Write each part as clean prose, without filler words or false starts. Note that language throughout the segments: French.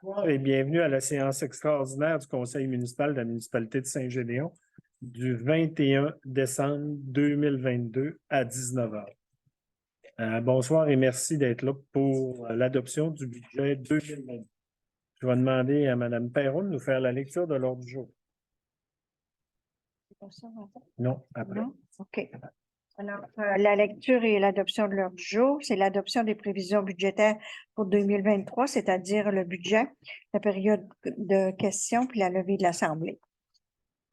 Bonjour et bienvenue à la séance extraordinaire du Conseil municipal de la municipalité de Saint-Gédéon du 21 décembre 2022 à 19 h. Bonsoir et merci d'être là pour l'adoption du budget 2022. Je vais demander à Mme Perron de nous faire la lecture de l'ordre du jour. Non, après. Non? OK. Alors, la lecture et l'adoption de l'ordre du jour, c'est l'adoption des prévisions budgétaires pour 2023, c'est-à-dire le budget, la période de questions puis la levée de l'Assemblée.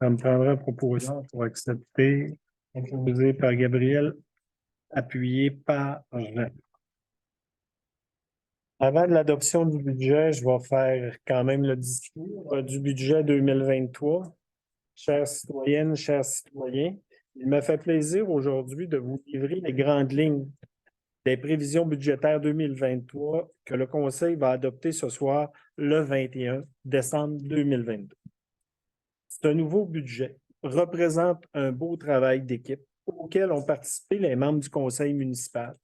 Ça me prendra un proposition pour accepter, proposé par Gabriel, appuyé par Jean. Avant de l'adoption du budget, je vais faire quand même le discours du budget 2023. Chères citoyennes, chers citoyens, il me fait plaisir aujourd'hui de vous livrer les grandes lignes des prévisions budgétaires 2023 que le Conseil va adopter ce soir, le 21 décembre 2022. Ce nouveau budget représente un beau travail d'équipe auquel ont participé les membres du Conseil municipal,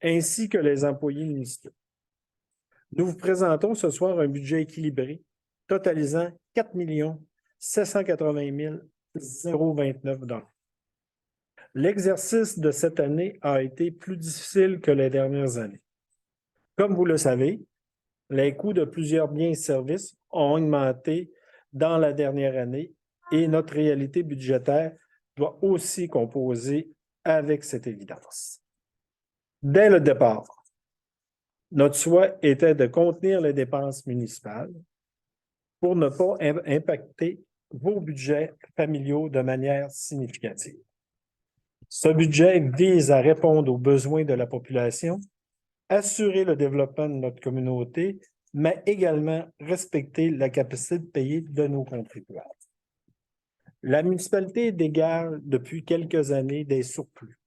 ainsi que les employés municipaux. Nous vous présentons ce soir un budget équilibré, totalisant 4 780 029 $. L'exercice de cette année a été plus difficile que les dernières années. Comme vous le savez, les coûts de plusieurs biens et services ont augmenté dans la dernière année et notre réalité budgétaire doit aussi composer avec cette évidence. Dès le départ, notre souhait était de contenir les dépenses municipales pour ne pas impacter vos budgets familiaux de manière significative. Ce budget vise à répondre aux besoins de la population, assurer le développement de notre communauté, mais également respecter la capacité de payer de nos contribuables. La municipalité dégage depuis quelques années des surplus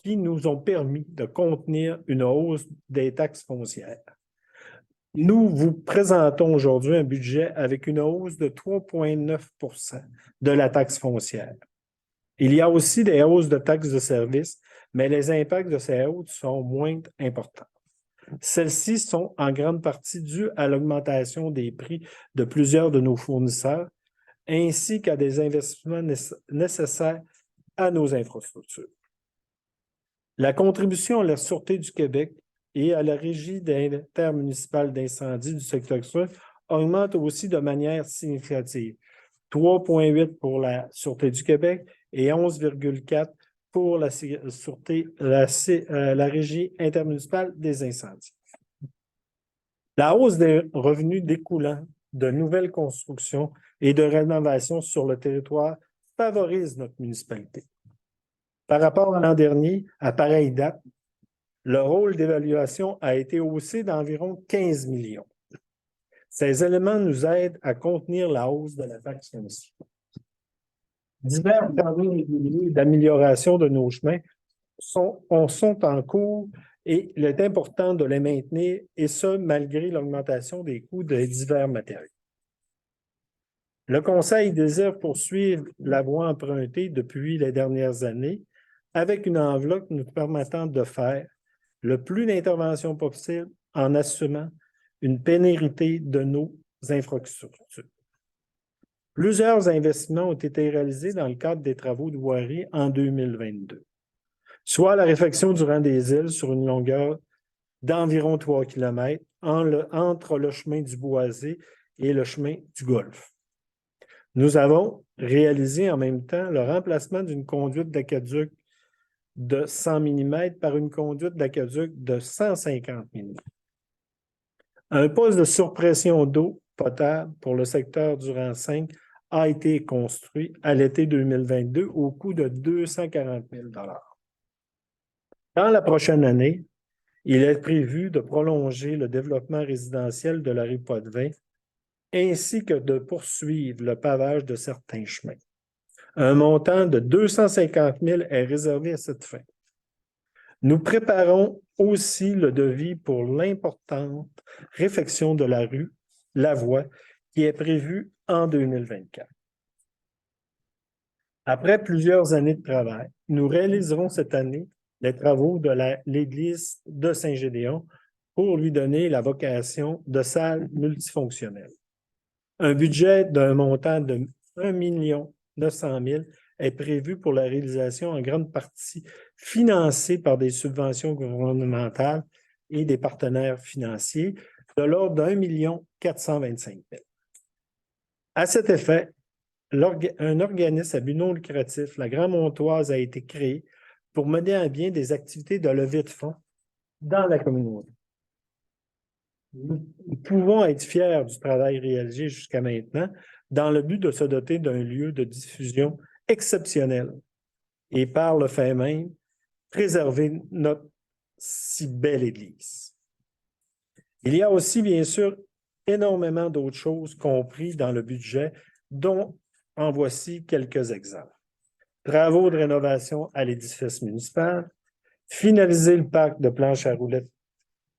qui nous ont permis de contenir une hausse des taxes foncières. Nous vous présentons aujourd'hui un budget avec une hausse de 3,9 % de la taxe foncière. Il y a aussi des hausses de taxes de service, mais les impacts de ces hausses sont moins importants. Celles-ci sont en grande partie dues à l'augmentation des prix de plusieurs de nos fournisseurs, ainsi qu'à des investissements nécessaires à nos infrastructures. La contribution à la Sûreté du Québec et à la Régie intermunicipale d'incendie du secteur extérieur augmente aussi de manière significative. 3,8 pour la Sûreté du Québec et 11,4 pour la Sûreté, la Régie intermunicipale des incendies. La hausse des revenus découlant de nouvelles constructions et de rénovations sur le territoire favorise notre municipalité. Par rapport à l'an dernier, à pareille date, le rôle d'évaluation a été haussé d'environ 15 millions. Ces éléments nous aident à contenir la hausse de la taxe foncière. Divers travaux d'amélioration de nos chemins sont en cours et il est important de les maintenir, et ce, malgré l'augmentation des coûts de divers matériaux. Le Conseil désire poursuivre la voie empruntée depuis les dernières années avec une enveloppe nous permettant de faire le plus d'interventions possible en assumant une pénérité de nos infrastructures. Plusieurs investissements ont été réalisés dans le cadre des travaux de voirie en 2022, soit la réfection du rang des îles sur une longueur d'environ 3 km entre le chemin du Boisé et le chemin du Golfe. Nous avons réalisé en même temps le remplacement d'une conduite d'aqueduc de 100 mm par une conduite d'aqueduc de 150 mm. Un poste de surpression d'eau potable pour le secteur du rang 5 a été construit à l'été 2022 au coût de 240 000 $. Dans la prochaine année, il est prévu de prolonger le développement résidentiel de la rue Potvin ainsi que de poursuivre le pavage de certains chemins. Un montant de 250 000 € est réservé à cette fin. Nous préparons aussi le devis pour l'importante réfection de la rue Lavoie qui est prévue en 2024. Après plusieurs années de travail, nous réaliserons cette année les travaux de l'église de Saint-Gédéon pour lui donner la vocation de salle multifonctionnelle. Un budget d'un montant de 1 900 000 est prévu pour la réalisation en grande partie financée par des subventions gouvernementales et des partenaires financiers de l'ordre d'1 425 000. À cet effet, un organisme à but non lucratif, la Grand-Montoise, a été créé pour mener à bien des activités de levée de fonds dans la communauté. Nous pouvons être fiers du travail réalisé jusqu'à maintenant dans le but de se doter d'un lieu de diffusion exceptionnel et par le fait même, préserver notre si belle Église. Il y a aussi, bien sûr, énormément d'autres choses comprises dans le budget, dont en voici quelques exemples. Travaux de rénovation à l'édifice municipal, finaliser le parc de planches à roulettes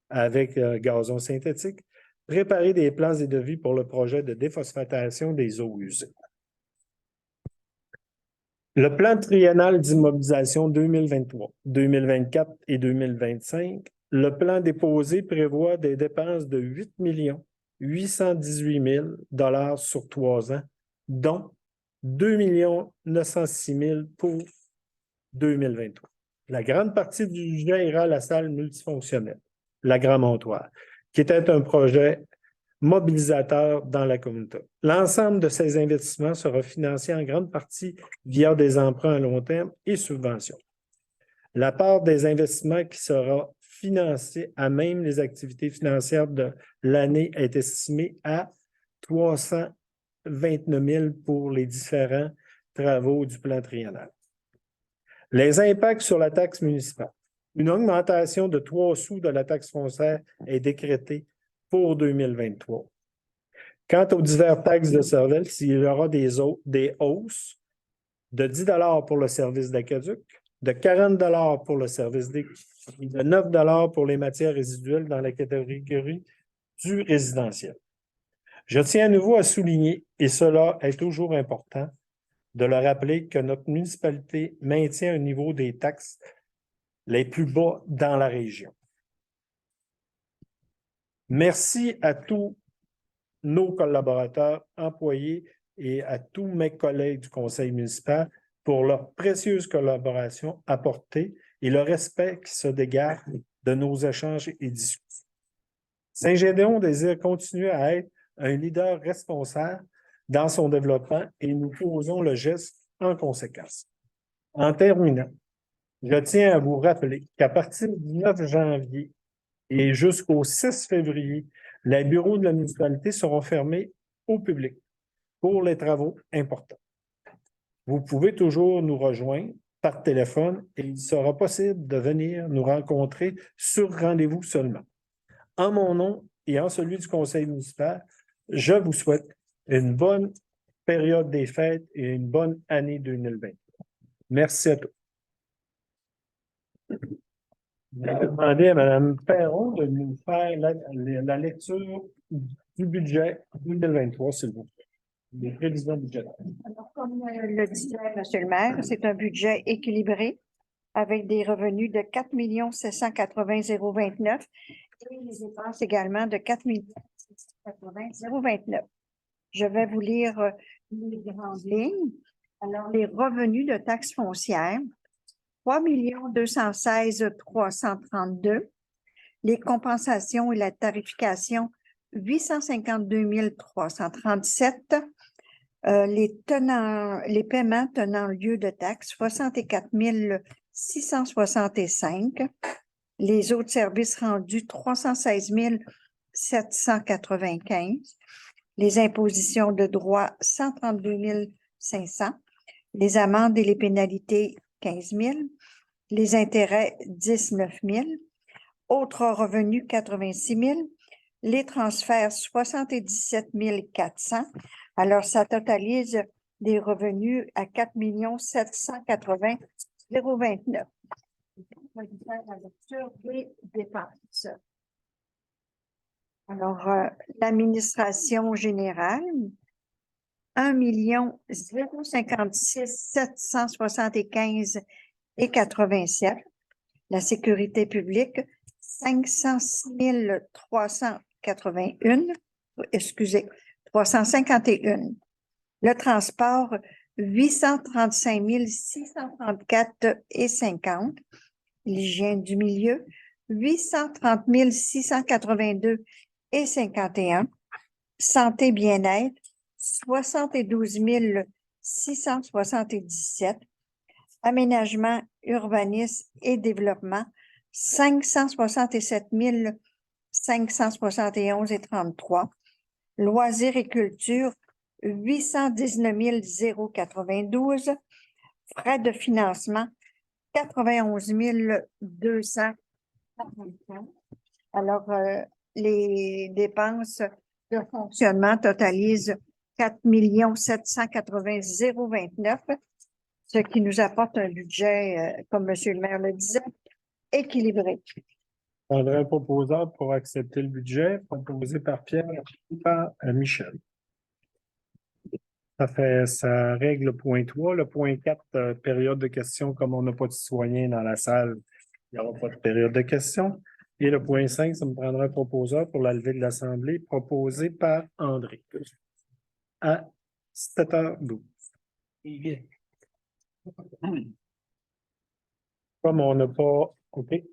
avec gazon synthétique, préparer des plans et devis pour le projet de déphosphatation des eaux usées. Le plan triennal d'immobilisation 2023, 2024 et 2025, le plan déposé prévoit des dépenses de 8 818 000 sur 3 ans, dont 2 906 000 pour 2023. La grande partie du budget ira à la salle multifonctionnelle, la Grand-Montoise, qui était un projet mobilisateur dans la communauté. L'ensemble de ces investissements sera financé en grande partie via des emprunts à long terme et subventions. La part des investissements qui sera financée à même les activités financières de l'année est estimée à 329 000 pour les différents travaux du plan triennal. Les impacts sur la taxe municipale. Une augmentation de 3 sous de la taxe foncière est décrétée pour 2023. Quant aux diverses taxes de service, il y aura des hausses de 10 $ pour le service d'aqueduc, de 40 $ pour le service d'égout et de 9 $ pour les matières résiduelles dans la catégorie du résidentiel. Je tiens à nouveau à souligner, et cela est toujours important, de le rappeler que notre municipalité maintient un niveau des taxes les plus bas dans la région. Merci à tous nos collaborateurs, employés et à tous mes collègues du conseil municipal pour leur précieuse collaboration apportée et le respect qui se dégage de nos échanges et discussions. Saint-Gédéon désire continuer à être un leader responsable dans son développement et nous posons le geste en conséquence. En terminant, je tiens à vous rappeler qu'à partir du 9 janvier et jusqu'au 6 février, les bureaux de la municipalité seront fermés au public pour les travaux importants. Vous pouvez toujours nous rejoindre par téléphone et il sera possible de venir nous rencontrer sur rendez-vous seulement. En mon nom et en celui du conseil municipal, je vous souhaite une bonne période des fêtes et une bonne année 2020. Merci à tous. Je vais demander à Mme Perron de nous faire la lecture du budget 2023, s'il vous plaît. Les prévisions budgétaires. Alors, comme le disait M. le maire, c'est un budget équilibré avec des revenus de 4 780 029 et les dépenses également de 4 680 029. Je vais vous lire les grandes lignes. Alors, les revenus de taxes foncières, 3 216 332. Les compensations et la tarification, 852 337. Les paiements tenant lieu de taxes, 64 665. Les autres services rendus, 316 795. Les impositions de droit, 132 500. Les amendes et les pénalités, 15 000. Les intérêts, 19 000. Autres revenus, 86 000. Les transferts, 77 400. Alors, ça totalise des revenus à 4 780 029. On va faire la lecture des dépenses. Alors, l'administration générale, 1 056 775 et 87. La sécurité publique, 506 381, excusez, 351. Le transport, 835 634,50. L'hygiène du milieu, 830 682,51. Santé bien-être, 72 677. Aménagement, urbanisme et développement, 567 571,33. Loisirs et culture, 819 092. Frais de financement, 91 200. Alors, les dépenses de fonctionnement totalisent 4 780 029, ce qui nous apporte un budget, comme M. le maire le disait, équilibré. Je prendrai un proposeur pour accepter le budget proposé par Pierre et par Michel. Ça règle le point 3. Le point 4, période de questions, comme on n'a pas de citoyens dans la salle, il n'y aura pas de période de questions. Et le point 5, ça me prendra un proposeur pour la levée de l'Assemblée proposé par André à 7h12. Comme on n'a pas... OK.